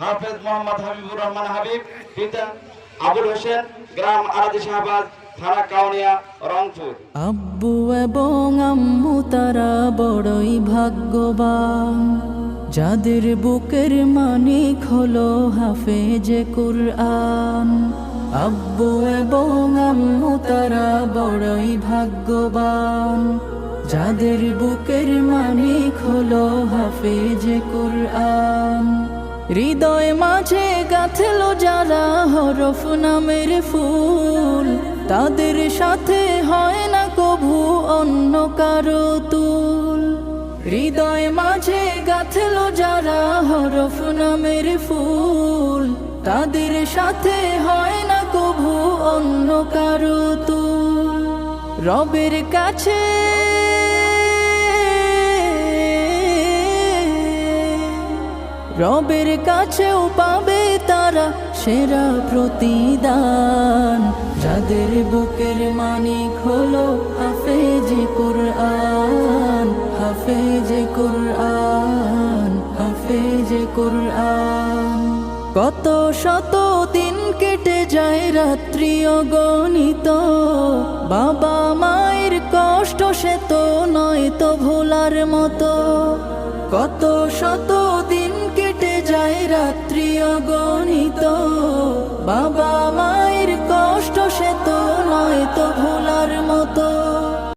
হাফেজ মোহাম্মদ হাবিবুর রহমান হাবিব, পিতা আবুল হোসেন, গ্রাম আরাদি শাহবাজ, থানা কাউনিয়া, রংপুর। আব্বু এবং আম্মু তারা বড়ই ভাগ্যবান, যাদের বুকের মানিক হলো হাফেজে কুরআন। আব্বু এবং আম্মু তারা বড়ই ভাগ্যবান, যাদের বুকের মানিক হলো হাফেজে কুরআন। হৃদয় মাঝে গাঁথলো যারা হরফ নামের ফুল, তাদের সাথে হয় না কভু অন্য কারো তুল। হৃদয় মাঝে গাঁথলো যারা হরফ নামের ফুল, তাদের সাথে হয় না কভু অন্য কারো তুল। রবের কাছে রবের কাছেও পাবে তারা সেরা প্রতিদান, যাদের বুকের মানিক হলো হাফেজে কুরআন, হাফেজে কুরআন, হাফেজে কুরআন। কত শত দিন কেটে যায় রাত্রি অগণিত, বাবা মায়ের কষ্ট সে তো নয় তো ভোলার মতো। কত শত দিন কেটে যায় রাত্রি অগণিত, বাবা মায়ের কষ্ট সে তো নয় তো ভোলার মতো।